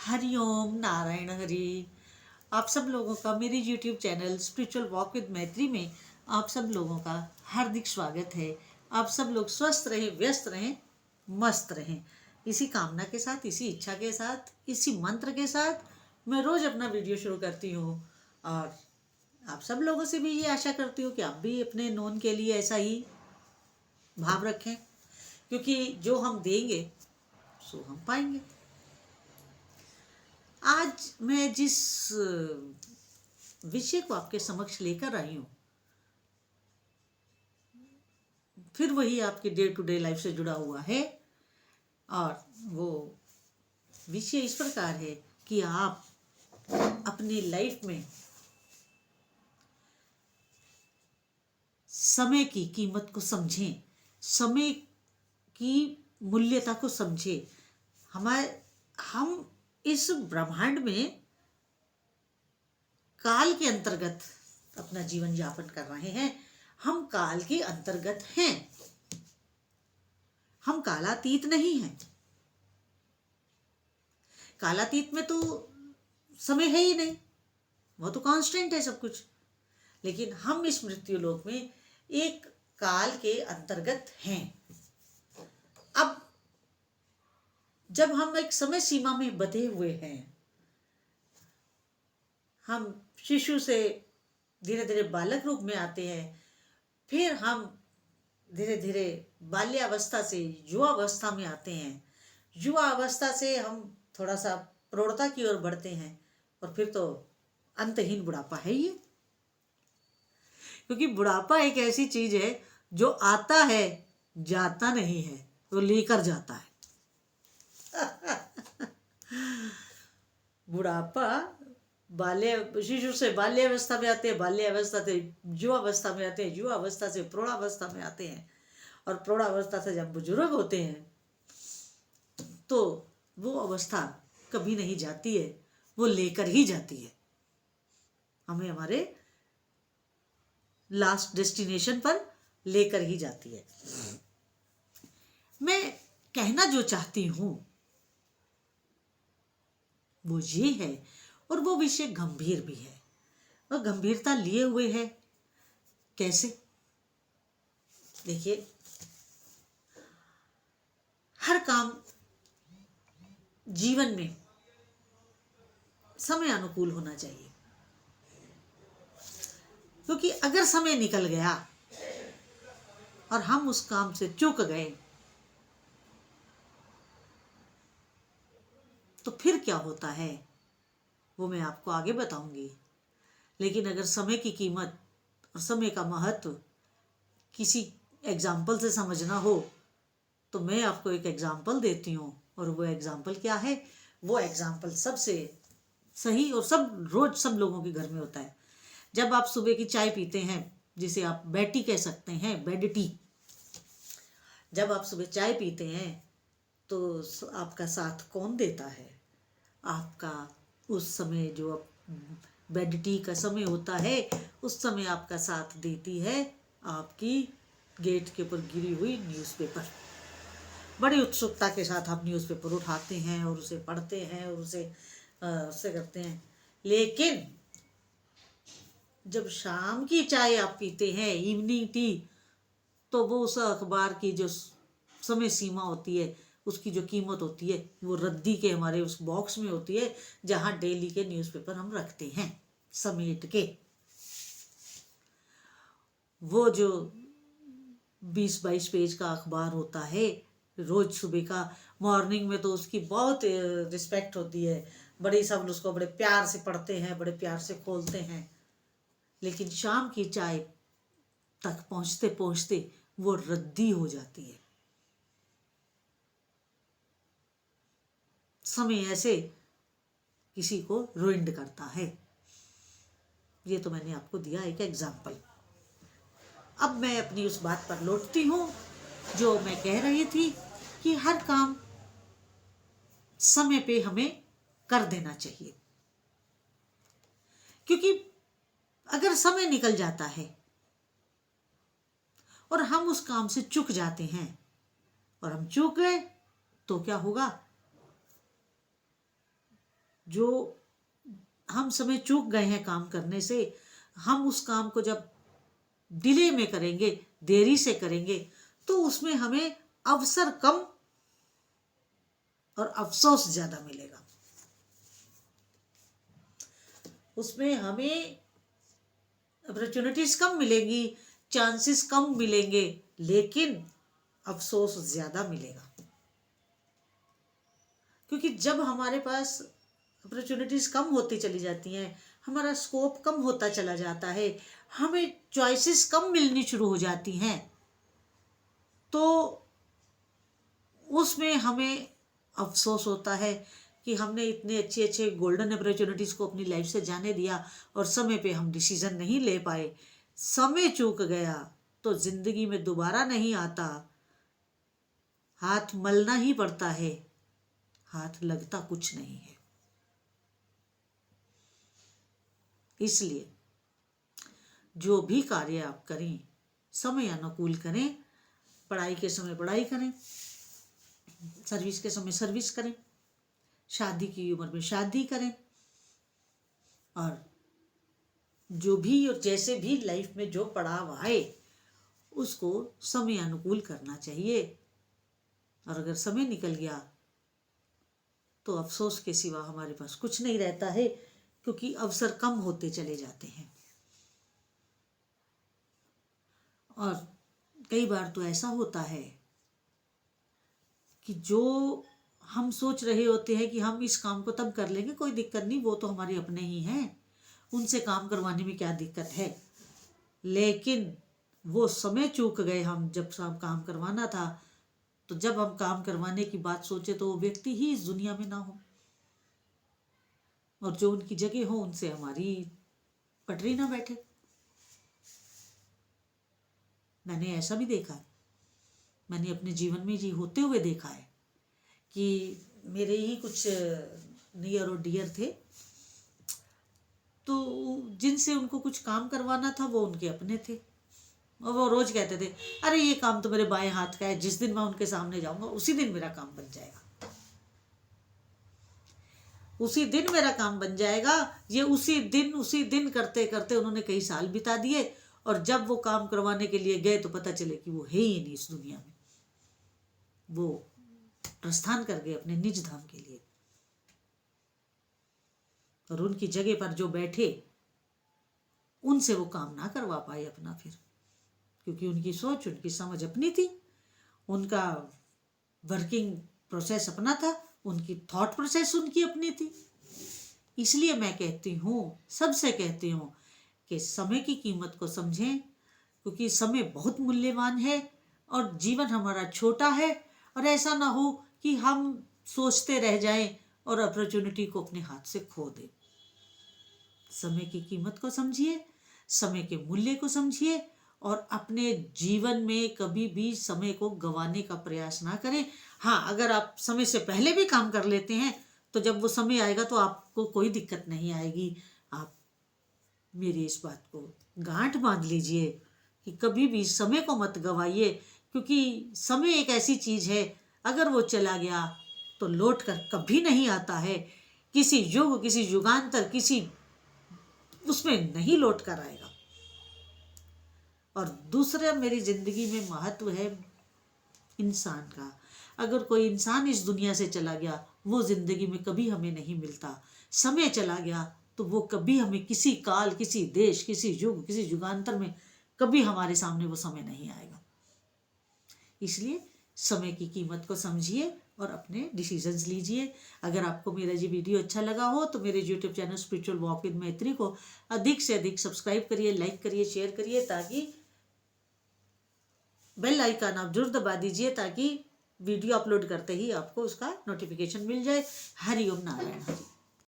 हरिओम नारायण हरि। आप सब लोगों का मेरे YouTube channel spiritual walk with मैत्री में आप सब लोगों का हार्दिक स्वागत है। आप सब लोग स्वस्थ रहें, व्यस्त रहें, मस्त रहें। इसी कामना के साथ, इसी इच्छा के साथ, इसी मंत्र के साथ मैं रोज अपना वीडियो शुरू करती हूँ और आप सब लोगों से भी ये आशा करती हूँ कि आप भी अपने नोन के लिए ऐसा ही भाव रखें, क्योंकि जो हम देंगे सो हम पाएंगे। आज मैं जिस विषय को आपके समक्ष लेकर आई हूं, फिर वही आपके डे टू डे लाइफ से जुड़ा हुआ है। और वो विषय इस प्रकार है कि आप अपनी लाइफ में समय की कीमत को समझें, समय की मूल्यता को समझें। हम इस ब्रह्मांड में काल के अंतर्गत अपना जीवन यापन कर रहे हैं। हम काल के अंतर्गत हैं, हम कालातीत नहीं हैं। कालातीत में तो समय है ही नहीं, वो तो कांस्टेंट है सब कुछ। लेकिन हम इस मृत्यु लोक में एक काल के अंतर्गत हैं। अब जब हम एक समय सीमा में बंधे हुए हैं, हम शिशु से धीरे धीरे बालक रूप में आते हैं, फिर हम धीरे धीरे बाल्यावस्था से युवावस्था में आते हैं, युवा अवस्था से हम थोड़ा सा प्रौढ़ता की ओर बढ़ते हैं, और फिर तो अंतहीन बुढ़ापा है ही। क्योंकि बुढ़ापा एक ऐसी चीज है जो आता है जाता नहीं है, तो लेकर जाता है। बुढ़ापा शिशु से बाल्यावस्था में आते हैं, बाल्यावस्था से युवावस्था में आते हैं, युवावस्था से प्रौढ़ावस्था में आते हैं, और प्रौढ़ावस्था से जब बुजुर्ग होते हैं तो वो अवस्था कभी नहीं जाती है, वो लेकर ही जाती है, हमें हमारे लास्ट डेस्टिनेशन पर लेकर ही जाती है। मैं कहना जो चाहती हूं वो ये है, और वो विषय गंभीर भी है, और गंभीरता लिए हुए है। कैसे? देखिए, हर काम जीवन में समय अनुकूल होना चाहिए, क्योंकि अगर समय निकल गया और हम उस काम से चूक गए तो फिर क्या होता है वो मैं आपको आगे बताऊंगी। लेकिन अगर समय की कीमत और समय का महत्व किसी एग्जाम्पल से समझना हो तो मैं आपको एक एग्जाम्पल देती हूँ, और वो एग्जाम्पल क्या है? वो एग्जाम्पल सबसे सही और रोज सब लोगों के घर में होता है। जब आप सुबह की चाय पीते हैं, जिसे आप बेड टी कह सकते हैं, बेड टी, जब आप सुबह चाय पीते हैं तो आपका साथ कौन देता है? आपका उस समय जो बेड टी का समय होता है, उस समय आपका साथ देती है आपकी गेट के ऊपर गिरी हुई न्यूज़पेपर। बड़ी उत्सुकता के साथ आप न्यूज़पेपर उठाते हैं और उसे पढ़ते हैं और उसे करते हैं। लेकिन जब शाम की चाय आप पीते हैं, इवनिंग टी, तो वो उस अखबार की जो समय सीमा होती है, उसकी जो कीमत होती है, वो रद्दी के हमारे उस बॉक्स में होती है जहां डेली के न्यूज़पेपर हम रखते हैं समेट के। वो जो 20-22 पेज का अखबार होता है रोज सुबह का, मॉर्निंग में तो उसकी बहुत रिस्पेक्ट होती है, बड़े सब उसको बड़े प्यार से पढ़ते हैं, बड़े प्यार से खोलते हैं। लेकिन शाम की चाय तक पहुंचते पहुंचते वो रद्दी हो जाती है। समय ऐसे किसी को रुइंड करता है। ये तो मैंने आपको दिया एक एग्जाम्पल। अब मैं अपनी उस बात पर लौटती हूँ जो मैं कह रही थी कि हर काम समय पे हमें कर देना चाहिए, क्योंकि अगर समय निकल जाता है और हम उस काम से चूक जाते हैं और हम चूक गए तो क्या होगा? जो हम समय चूक गए हैं काम करने से, हम उस काम को जब डिले में करेंगे, देरी से करेंगे, तो उसमें हमें अवसर कम और अफसोस ज्यादा मिलेगा। उसमें हमें अपॉर्चुनिटीज कम मिलेंगी, चांसेस कम मिलेंगे, लेकिन अफसोस ज्यादा मिलेगा। क्योंकि जब हमारे पास अपॉर्चुनिटीज कम होती चली जाती हैं, हमारा स्कोप कम होता चला जाता है, हमें चॉइसेस कम मिलनी शुरू हो जाती हैं, तो उसमें हमें अफसोस होता है कि हमने इतने अच्छे अच्छे गोल्डन अपॉर्चुनिटीज को अपनी लाइफ से जाने दिया और समय पे हम डिसीजन नहीं ले पाए, समय चूक गया तो जिंदगी में दोबारा नहीं आता। हाथ मलना ही पड़ता है, हाथ लगता कुछ नहीं है। इसलिए जो भी कार्य आप करें, समय अनुकूल करें। पढ़ाई के समय पढ़ाई करें, सर्विस के समय सर्विस करें, शादी की उम्र में शादी करें, और जो भी और जैसे भी लाइफ में जो पड़ाव आए उसको समय अनुकूल करना चाहिए। और अगर समय निकल गया तो अफसोस के सिवा हमारे पास कुछ नहीं रहता है, क्योंकि अवसर कम होते चले जाते हैं। और कई बार तो ऐसा होता है कि जो हम सोच रहे होते हैं कि हम इस काम को तब कर लेंगे, कोई दिक्कत नहीं, वो तो हमारे अपने ही हैं, उनसे काम करवाने में क्या दिक्कत है, लेकिन वो समय चूक गए हम जब काम करवाना था, तो जब हम काम करवाने की बात सोचे तो वो व्यक्ति ही इस दुनिया में ना हो, और जो उनकी जगह हो उनसे हमारी पटरी ना बैठे। मैंने ऐसा भी देखा है, मैंने अपने जीवन में जी होते हुए देखा है कि मेरे ही कुछ नियर और डियर थे, तो जिनसे उनको कुछ काम करवाना था वो उनके अपने थे, और वो रोज कहते थे, अरे ये काम तो मेरे बाएं हाथ का है, जिस दिन मैं उनके सामने जाऊंगा उसी दिन मेरा काम बन जाएगा, उसी दिन मेरा काम बन जाएगा। ये उसी दिन करते करते उन्होंने कई साल बिता दिए, और जब वो काम करवाने के लिए गए तो पता चले कि वो है ही नहीं इस दुनिया में, वो प्रस्थान कर गए अपने निज धाम के लिए। और उनकी जगह पर जो बैठे उनसे वो काम ना करवा पाए अपना, फिर क्योंकि उनकी सोच, उनकी समझ अपनी थी, उनका वर्किंग प्रोसेस अपना था, उनकी थॉट प्रोसेस उनकी अपनी थी। इसलिए मैं कहती हूँ, सबसे कहती हूँ कि समय की कीमत को समझें, क्योंकि समय बहुत मूल्यवान है और जीवन हमारा छोटा है, और ऐसा ना हो कि हम सोचते रह जाएं और अपॉर्चुनिटी को अपने हाथ से खो दें। समय की कीमत को समझिए, समय के मूल्य को समझिए, और अपने जीवन में कभी भी समय को गंवाने का प्रयास ना करें। हाँ, अगर आप समय से पहले भी काम कर लेते हैं तो जब वो समय आएगा तो आपको कोई दिक्कत नहीं आएगी। आप मेरी इस बात को गांठ बांध लीजिए कि कभी भी समय को मत गवाइए, क्योंकि समय एक ऐसी चीज है, अगर वो चला गया तो लौट कर कभी नहीं आता है। किसी युग, किसी युगांतर, किसी उसमें नहीं लौट कर आएगा। और दूसरा, मेरी जिंदगी में महत्व है इंसान का। अगर कोई इंसान इस दुनिया से चला गया, वो जिंदगी में कभी हमें नहीं मिलता। समय चला गया तो वो कभी हमें किसी काल, किसी देश, किसी युग, किसी युगांतर में कभी हमारे सामने वो समय नहीं आएगा। इसलिए समय की कीमत को समझिए और अपने डिसीजंस लीजिए। अगर आपको मेरा ये वीडियो अच्छा लगा हो तो मेरे YouTube channel spiritual walk with मैत्री को अधिक से अधिक सब्सक्राइब करिए, लाइक करिए, शेयर करिए, ताकि बेल आइकन आप जरूर दबा दीजिए, ताकि वीडियो अपलोड करते ही आपको उसका नोटिफिकेशन मिल जाए। हरि ओम नारायण हरि।